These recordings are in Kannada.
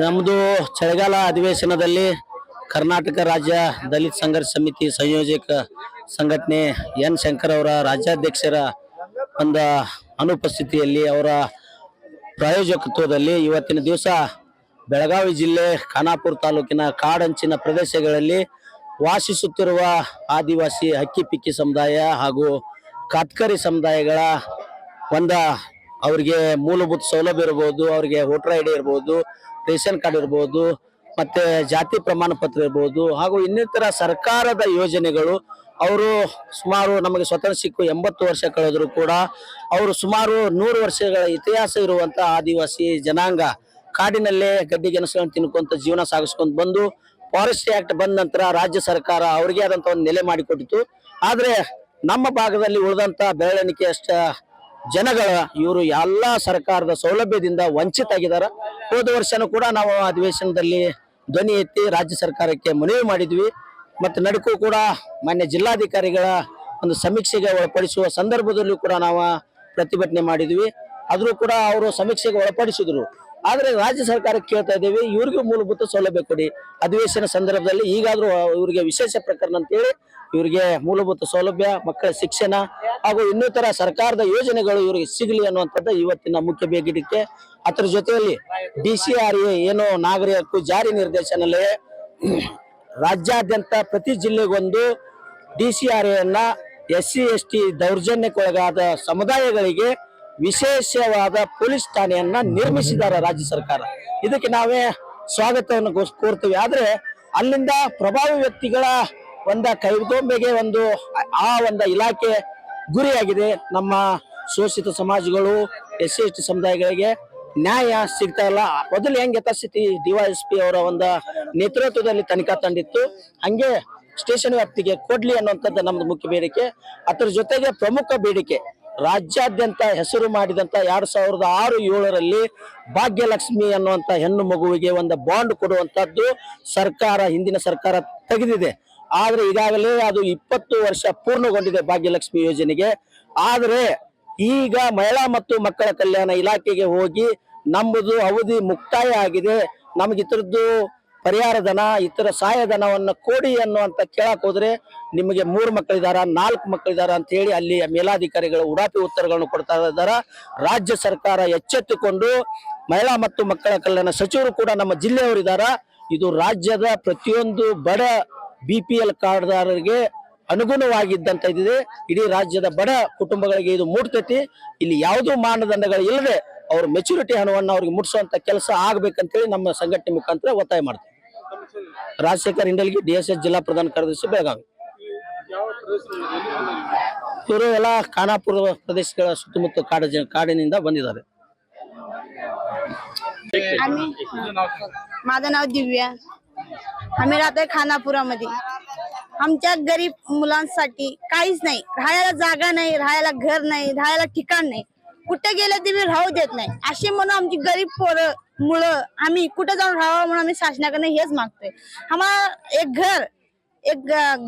ನಮ್ದು ಚಳಿಗಾಲ ಅಧಿವೇಶನದಲ್ಲಿ ಕರ್ನಾಟಕ ರಾಜ್ಯ ದಲಿತ ಸಂಘರ್ಷ ಸಮಿತಿ ಸಂಯೋಜಕ ಸಂಘಟನೆ ಎನ್ ಶಂಕರ್ ಅವರ ರಾಜ್ಯಾಧ್ಯಕ್ಷರ ಒಂದು ಅನುಪಸ್ಥಿತಿಯಲ್ಲಿ ಅವರ ಪ್ರಾಯೋಜಕತ್ವದಲ್ಲಿ ಇವತ್ತಿನ ದಿವಸ ಬೆಳಗಾವಿ ಜಿಲ್ಲೆ ಖಾನಾಪುರ ತಾಲೂಕಿನ ಕಾಡಂಚಿನ ಪ್ರದೇಶಗಳಲ್ಲಿ ವಾಸಿಸುತ್ತಿರುವ ಆದಿವಾಸಿ ಹಕ್ಕಿಪಿಕ್ಕಿ ಸಮುದಾಯ ಹಾಗೂ ಕಾತ್ಕರಿ ಸಮುದಾಯಗಳ ಅವರಿಗೆ ಮೂಲಭೂತ ಸೌಲಭ್ಯ ಇರಬಹುದು, ಅವರಿಗೆ ವೋಟರ್ ಐಡಿ ಇರಬಹುದು, ರೇಷನ್ ಕಾರ್ಡ್ ಇರಬಹುದು, ಮತ್ತೆ ಜಾತಿ ಪ್ರಮಾಣ ಪತ್ರ ಇರಬಹುದು ಹಾಗೂ ಇನ್ನಿತರ ಸರ್ಕಾರದ ಯೋಜನೆಗಳು ಅವರು ಸುಮಾರು ನಮಗೆ ಸ್ವತಂತ್ರ ಸಿಕ್ಕು 80 ವರ್ಷ ಕಳೆದರೂ ಕೂಡ ಅವರು ಸುಮಾರು 100 ವರ್ಷಗಳ ಇತಿಹಾಸ ಇರುವಂತಹ ಆದಿವಾಸಿ ಜನಾಂಗ ಕಾಡಿನಲ್ಲೇ ಗಡ್ಡಿ ಗೆಣಸುಗಳನ್ನು ತಿನ್ಕೊಂತ ಜೀವನ ಸಾಗಿಸ್ಕೊಂಡು ಬಂದು ಫಾರೆಸ್ಟ್ ಆಕ್ಟ್ ಬಂದ ನಂತರ ರಾಜ್ಯ ಸರ್ಕಾರ ಅವರಿಗೆ ಆದಂತ ಒಂದು ನೆಲೆ ಮಾಡಿಕೊಟ್ಟಿತು. ಆದ್ರೆ ನಮ್ಮ ಭಾಗದಲ್ಲಿ ಉಳಿದಂತ ಬೆರಳೆಣಿಕೆ ಅಷ್ಟ ಜನಗಳ ಇವರು ಎಲ್ಲಾ ಸರ್ಕಾರದ ಸೌಲಭ್ಯದಿಂದ ವಂಚಿತ ಆಗಿದ್ದಾರೆ. ಹೋದ ವರ್ಷನೂ ಕೂಡ ನಾವು ಅಧಿವೇಶನದಲ್ಲಿ ಧ್ವನಿ ಎತ್ತಿ ರಾಜ್ಯ ಸರ್ಕಾರಕ್ಕೆ ಮನವಿ ಮಾಡಿದ್ವಿ. ಮತ್ತು ನಡುಕು ಕೂಡ ಮಾನ್ಯ ಜಿಲ್ಲಾಧಿಕಾರಿಗಳ ಒಂದು ಸಮೀಕ್ಷೆಗೆ ಒಳಪಡಿಸುವ ಸಂದರ್ಭದಲ್ಲೂ ಕೂಡ ನಾವು ಪ್ರತಿಭಟನೆ ಮಾಡಿದ್ವಿ. ಆದ್ರೂ ಕೂಡ ಅವರು ಸಮೀಕ್ಷೆಗೆ ಒಳಪಡಿಸಿದ್ರು. ಆದ್ರೆ ರಾಜ್ಯ ಸರ್ಕಾರಕ್ಕೆ ಕೇಳ್ತಾ ಇದ್ದೀವಿ, ಇವ್ರಿಗೂ ಮೂಲಭೂತ ಸೌಲಭ್ಯ ಕೊಡಿ. ಅಧಿವೇಶನ ಸಂದರ್ಭದಲ್ಲಿ ಈಗಾದ್ರೂ ಇವರಿಗೆ ವಿಶೇಷ ಪ್ರಕರಣ ಅಂತೇಳಿ ಇವರಿಗೆ ಮೂಲಭೂತ ಸೌಲಭ್ಯ, ಮಕ್ಕಳ ಶಿಕ್ಷಣ ಹಾಗೂ ಇನ್ನಿತರ ಸರ್ಕಾರದ ಯೋಜನೆಗಳು ಇವರಿಗೆ ಸಿಗಲಿ ಅನ್ನುವಂಥದ್ದು ಇವತ್ತಿನ ಮುಖ್ಯ ಬೇಡಿಕೆ. ಅದರ ಜೊತೆಯಲ್ಲಿ DCRA ಏನು ನಾಗರಿಕ ಹಕ್ಕು ಜಾರಿ ನಿರ್ದೇಶನಾಲಯ ರಾಜ್ಯಾದ್ಯಂತ ಪ್ರತಿ ಜಿಲ್ಲೆಗೊಂದು DCRA SC ST ದೌರ್ಜನ್ಯಕ್ಕೊಳಗಾದ ಸಮುದಾಯಗಳಿಗೆ ವಿಶೇಷವಾದ ಪೊಲೀಸ್ ಠಾಣೆಯನ್ನ ನಿರ್ಮಿಸಿದ್ದಾರೆ ರಾಜ್ಯ ಸರ್ಕಾರ. ಇದಕ್ಕೆ ನಾವೇ ಸ್ವಾಗತವನ್ನು ಕೋರ್ತೀವಿ. ಆದ್ರೆ ಅಲ್ಲಿಂದ ಪ್ರಭಾವಿ ವ್ಯಕ್ತಿಗಳ ಕೈಗೊಂಬೆಗೆ ಒಂದು ಇಲಾಖೆ ಗುರಿಯಾಗಿದೆ. ನಮ್ಮ ಶೋಷಿತ ಸಮಾಜಗಳು SC ST ಸಮುದಾಯಗಳಿಗೆ ನ್ಯಾಯ ಸಿಗ್ತಾ ಇಲ್ಲ. ಮೊದಲು ಹೆಂಗೆ ಯಥಾಸ್ಥಿತಿ DYSP ಅವರ ನೇತೃತ್ವದಲ್ಲಿ ತನಿಖಾ ತಂಡಿತ್ತು, ಹಂಗೆ ಸ್ಟೇಷನ್ ವ್ಯಾಪ್ತಿಗೆ ಕೊಡ್ಲಿ ಅನ್ನುವಂಥದ್ದು ನಮ್ದು ಮುಖ್ಯ ಬೇಡಿಕೆ. ಅದರ ಜೊತೆಗೆ ಪ್ರಮುಖ ಬೇಡಿಕೆ, ರಾಜ್ಯಾದ್ಯಂತ ಹೆಸರು ಮಾಡಿದಂತ 2006-7ರಲ್ಲಿ ಭಾಗ್ಯಲಕ್ಷ್ಮಿ ಅನ್ನುವಂತ ಹೆಣ್ಣು ಮಗುವಿಗೆ ಒಂದು ಬಾಂಡ್ ಕೊಡುವಂತದ್ದು ಹಿಂದಿನ ಸರ್ಕಾರ ತೆಗೆದಿದೆ. ಆದ್ರೆ ಈಗಾಗಲೇ ಅದು 20 ವರ್ಷ ಪೂರ್ಣಗೊಂಡಿದೆ ಭಾಗ್ಯಲಕ್ಷ್ಮಿ ಯೋಜನೆಗೆ. ಆದ್ರೆ ಈಗ ಮಹಿಳಾ ಮತ್ತು ಮಕ್ಕಳ ಕಲ್ಯಾಣ ಇಲಾಖೆಗೆ ಹೋಗಿ ನಮ್ಮದು ಅವಧಿ ಮುಕ್ತಾಯ ಆಗಿದೆ, ನಮ್ಗೆ ಇತರದ್ದು ಪರಿಹಾರ ಧನ, ಇತರ ಸಹಾಯಧನವನ್ನು ಕೊಡಿ ಅನ್ನುವಂತ ಕೇಳಕ್ ಹೋದ್ರೆ ನಿಮಗೆ 3 ಮಕ್ಕಳಿದಾರ, 4 ಮಕ್ಕಳಿದಾರ ಅಂತ ಹೇಳಿ ಅಲ್ಲಿ ಮೇಲಾಧಿಕಾರಿಗಳು ಉಡಾಪಿ ಉತ್ತರಗಳನ್ನು ಕೊಡ್ತಾ ಇದ್ದಾರೆ. ರಾಜ್ಯ ಸರ್ಕಾರ ಎಚ್ಚೆತ್ತುಕೊಂಡು ಮಹಿಳಾ ಮತ್ತು ಮಕ್ಕಳ ಕಲ್ಯಾಣ ಸಚಿವರು ಕೂಡ ನಮ್ಮ ಜಿಲ್ಲೆಯವರಿದ್ದಾರೆ. ಇದು ರಾಜ್ಯದ ಪ್ರತಿಯೊಂದು ಬಡ BPL ಕಾರ್ಡ್ದಾರರಿಗೆ ಅನುಗುಣವಾಗಿದ್ದಂತ ಇದಿದೆ. ಇಡೀ ರಾಜ್ಯದ ಬಡ ಕುಟುಂಬಗಳಿಗೆ ಇದು ಮುಟ್ತೈತಿ. ಇಲ್ಲಿ ಯಾವುದೂ ಮಾನದಂಡಗಳು ಇಲ್ಲದೆ ಅವ್ರ ಮೆಚುರಿಟಿ ಹಣವನ್ನು ಅವ್ರಿಗೆ ಮುಟ್ಸುವಂತ ಕೆಲಸ ಆಗ್ಬೇಕಂತೇಳಿ ನಮ್ಮ ಸಂಘಟನೆ ಮುಖಾಂತರ ಒತ್ತಾಯ ಮಾಡ್ತೀವಿ. ರಾಜಶೇಖರ್ ಇಂಡಲ್ಗಿ, DSS ಜಿಲ್ಲಾ ಪ್ರಧಾನ ಕಾರ್ಯದರ್ಶಿ, ಬೆಳಗಾವಿ. ಇವರು ಎಲ್ಲ ಖಾನಾಪುರ ಪ್ರದೇಶಗಳ ಸುತ್ತಮುತ್ತ ಕಾಡಿನಿಂದ ಬಂದಿದ್ದಾರೆ. माझं नाव दिव्या. आम्ही राहतोय खानापुरामध्ये. आमच्या गरीब मुलांसाठी काहीच नाही, राहायला जागा नाही, राहायला घर नाही, राहायला ठिकाण नाही. कुठे गेले ते राहू देत नाही. असे म्हणून आमची गरीब पोरं मुलं आम्ही कुठे जाऊन राहावं म्हणून आम्ही शासनाकडे हेच मागतोय. आम्हाला एक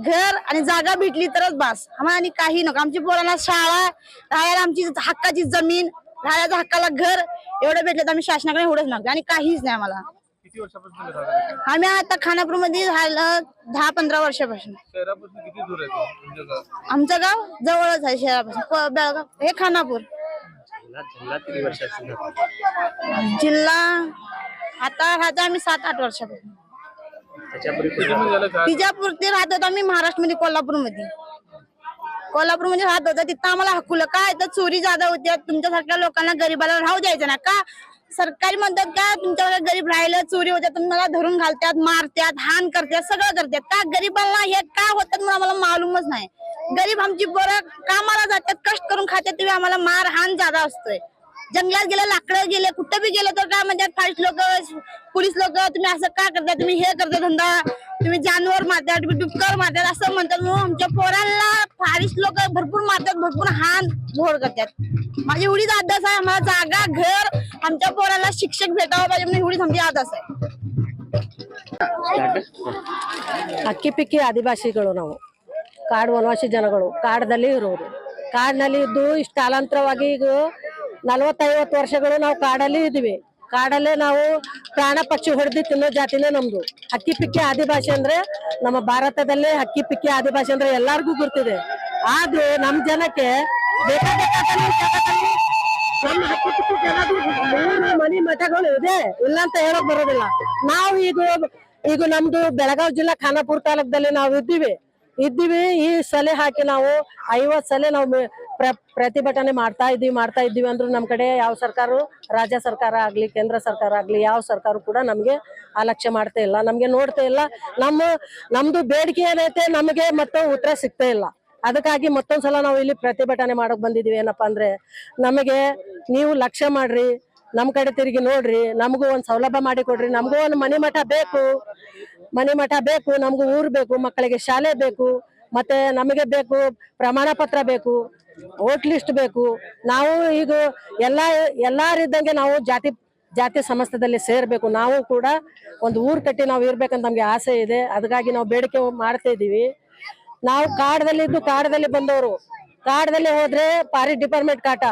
घर आणि जागा भेटली तरच बस, आम्हाला आणि काही नको. आमची पोरांना शाळा, राहायला आमची हक्काची जमीन, राहायला हक्काला घर एवढं भेटलं तर आम्ही शासनाकडे एवढंच मागतो आणि काहीच नाही आम्हाला. आम्ही आता खानापूर मध्ये राहिलं 10-15 वर्षापासून. आमचं गाव जवळच आहे शहरापासून. हे खानापूर जिल्हा आता राहतो आम्ही 7-8 वर्षापासून. तिजापूर ते राहतो आम्ही महाराष्ट्रमध्ये कोल्हापूरमध्ये राहत होतो. तिथं आम्हाला हक्कुलं काय तर चोरी जादा होत्या. तुमच्यासारख्या लोकांना गरीबाला राहू द्यायचं ना का? सरकारी म्हणतात का तुमच्याकडे गरीब राहिलं, चोरी होत्या, तुम्हाला धरून घालतात, मारतात, हान करतात, सगळं करतात. का गरीबाला हे का होतात म्हणून आम्हाला मालूमच नाही. गरीब आमची पोरं कामाला जातात, कष्ट करून खातात, तेव्हा आम्हाला मार हान जादा असतोय. जंगलात गेले, लाकडं गेले, कुठं बी गेलं तर काय म्हणतात फाईट लोक, पोलीस लोक, तुम्ही असं का करता, तुम्ही हे करता धंदा, तुम्ही जानवर मारतात, तुम्ही डुक्कर मारतात असं म्हणतात. म्हणून आमच्या पोरांना फारिस्ट लोक भरपूर मारतात, भरपूर हान घोड करतात. माझी एवढीच आदस आहे, आम्हाला जागा, घर, आमच्या पोराला शिक्षक भेटावं पाहिजे म्हणून एवढीच आमची आदस आहे. ಅಕ್ಕಿಪಿಕ್ಕಿ ಆದಿವಾಸಿಗಳು ನಾವು, ಕಾಡು ವನವಾಸಿ ಜನಗಳು, ಕಾಡದಲ್ಲಿ ಇರೋರು. ಕಾಡಿನಲ್ಲಿ ಇದ್ದು ಇಷ್ಟು ಕಾಲಾಂತರವಾಗಿ ಈಗ 40-50 ವರ್ಷಗಳು ನಾವು ಕಾಡಲ್ಲಿ ಇದೀವಿ. ಕಾಡಲ್ಲೇ ನಾವು ಪ್ರಾಣ ಪಕ್ಷಿ ಹೊಡೆದು ತಿನ್ನೋ ಜಾತಿನೇ ನಮ್ದು. ಹಕ್ಕಿ ಪಿಕ್ಕಿ ಆದಿವಾಸಿ ಅಂದ್ರೆ ನಮ್ಮ ಭಾರತದಲ್ಲೇ ಹಕ್ಕಿ ಪಿಕ್ಕಿ ಆದಿವಾಸಿ ಅಂದ್ರೆ ಎಲ್ಲಾರ್ಗೂ ಗೊತ್ತಿದೆ. ಆದ್ರೂ ನಮ್ ಜನಕ್ಕೆ ಬೇಕಾದಲ್ಲಿ ನಮ್ಮ ಹಕ್ಕಿ ಪಿಕ್ಕಿ ಜನಗಳು ಮೂರು ಮನಿ ಮಠಗಳು ಇದೆ, ಇಲ್ಲ ಅಂತ ಹೇಳಕ್ ಬರೋದಿಲ್ಲ. ನಾವು ಈಗ ನಮ್ದು ಬೆಳಗಾವಿ ಜಿಲ್ಲಾ ಖಾನಾಪುರ ತಾಲೂಕದಲ್ಲಿ ನಾವು ಇದ್ದೀವಿ. ಈ ಸಲೆ ಹಾಕಿ ನಾವು 50 ಸಲ ನಾವು ಪ್ರತಿಭಟನೆ ಮಾಡ್ತಾ ಇದ್ದೀವಿ ಅಂದ್ರೂ ನಮ್ ಕಡೆ ಯಾವ ಸರ್ಕಾರ, ರಾಜ್ಯ ಸರ್ಕಾರ ಆಗ್ಲಿ ಕೇಂದ್ರ ಸರ್ಕಾರ ಆಗ್ಲಿ ಯಾವ ಸರ್ಕಾರ ಕೂಡ ನಮ್ಗೆ ಅಲಕ್ಷ್ಯ ಮಾಡ್ತಾ ಇಲ್ಲ, ನಮ್ಗೆ ನೋಡ್ತಾ ಇಲ್ಲ. ನಮ್ದು ಬೇಡಿಕೆ ಏನೈತೆ ನಮಗೆ ಮತ್ತೆ ಉತ್ತರ ಸಿಗ್ತಾ ಇಲ್ಲ. ಅದಕ್ಕಾಗಿ ಮತ್ತೊಂದ್ಸಲ ನಾವು ಇಲ್ಲಿ ಪ್ರತಿಭಟನೆ ಮಾಡಕ್ ಬಂದಿದೀವಿ. ಏನಪ್ಪಾ ಅಂದ್ರೆ ನಮಗೆ ನೀವು ಲಕ್ಷ್ಯ ಮಾಡ್ರಿ, ನಮ್ ಕಡೆ ತಿರುಗಿ ನೋಡ್ರಿ, ನಮಗೂ ಒಂದ್ ಸೌಲಭ್ಯ ಮಾಡಿ ಕೊಡ್ರಿ. ನಮಗೂ ಒಂದು ಮನಿ ಮಠ ಬೇಕು, ನಮಗೂ ಊರ್ ಬೇಕು, ಮಕ್ಕಳಿಗೆ ಶಾಲೆ ಬೇಕು, ಮತ್ತೆ ನಮಗೆ ಬೇಕು ಪ್ರಮಾಣ ಪತ್ರ ಬೇಕು, ವೋಟ್ ಲಿಸ್ಟ್ ಬೇಕು. ನಾವು ಈಗ ಎಲ್ಲಾರಿದ್ದಂಗೆ ನಾವು ಜಾತಿ ಸಮಸ್ತದಲ್ಲಿ ಸೇರ್ಬೇಕು. ನಾವು ಕೂಡ ಒಂದು ಊರ್ ಕಟ್ಟಿ ನಾವು ಇರ್ಬೇಕಂತ ನಮ್ಗೆ ಆಸೆ ಇದೆ. ಅದಕ್ಕಾಗಿ ನಾವು ಬೇಡಿಕೆ ಮಾಡ್ತಾ ಇದೀವಿ. ನಾವು ಕಾಡದಲ್ಲಿ ಬಂದವರು, ಕಾಡದಲ್ಲಿ ಹೋದ್ರೆ ಫಾರೆಸ್ಟ್ ಡಿಪಾರ್ಟ್ಮೆಂಟ್ ಕಾಟ,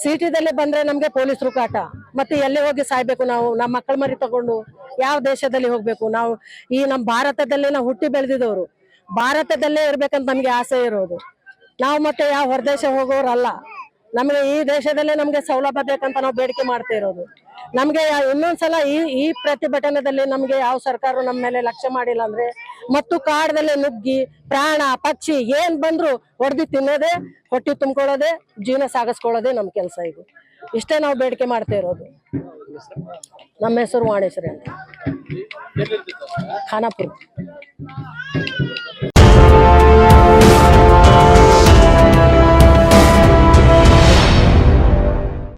ಸಿಟಿದಲ್ಲಿ ಬಂದ್ರೆ ನಮ್ಗೆ ಪೊಲೀಸರು ಕಾಟ. ಮತ್ತೆ ಎಲ್ಲಿ ಹೋಗಿ ಸಾಯ್ಬೇಕು ನಾವು? ನಮ್ಮ ಮಕ್ಕಳ ಮರಿ ತಗೊಂಡು ಯಾವ ದೇಶದಲ್ಲಿ ಹೋಗ್ಬೇಕು? ನಾವು ನಮ್ಮ ಭಾರತದಲ್ಲೇ ನಾವು ಹುಟ್ಟಿ ಬೆಳೆದಿದವರು, ಭಾರತದಲ್ಲೇ ಇರ್ಬೇಕಂತ ನಮ್ಗೆ ಆಸೆ ಇರೋದು. ನಾವು ಮತ್ತೆ ಯಾವ ಹೊರದೇಶ ಹೋಗೋರಲ್ಲ. ನಮ್ಗೆ ಈ ದೇಶದಲ್ಲೇ ನಮ್ಗೆ ಸೌಲಭ್ಯ ಬೇಕಂತ ನಾವು ಬೇಡಿಕೆ ಮಾಡ್ತಾ ಇರೋದು. ನಮ್ಗೆ ಇನ್ನೊಂದ್ಸಲ ಈ ಪ್ರತಿಭಟನೆದಲ್ಲಿ ನಮ್ಗೆ ಯಾವ ಸರ್ಕಾರ ನಮ್ಮ ಮೇಲೆ ಲಕ್ಷ್ಯ ಮಾಡಿಲ್ಲ ಅಂದ್ರೆ ಮತ್ತು ಕಾಡದಲ್ಲೇ ನುಗ್ಗಿ ಪ್ರಾಣ ಪಕ್ಷಿ ಏನ್ ಬಂದ್ರು ಹೊಡೆದು ತಿನ್ನೋದೇ, ಹೊಟ್ಟಿ ತುಂಬ್ಕೊಳ್ಳೋದೇ, ಜೀವನ ಸಾಗಿಸ್ಕೊಳ್ಳೋದೇ ನಮ್ ಕೆಲಸ. ಇದು ಇಷ್ಟೇ ನಾವು ಬೇಡಿಕೆ ಮಾಡ್ತಾ ಇರೋದು. ನಮ್ಮ ಹೆಸರು ವಾಣೇಶ್ವರಿ ಅಂತ, ಖಾನಾಪುರ.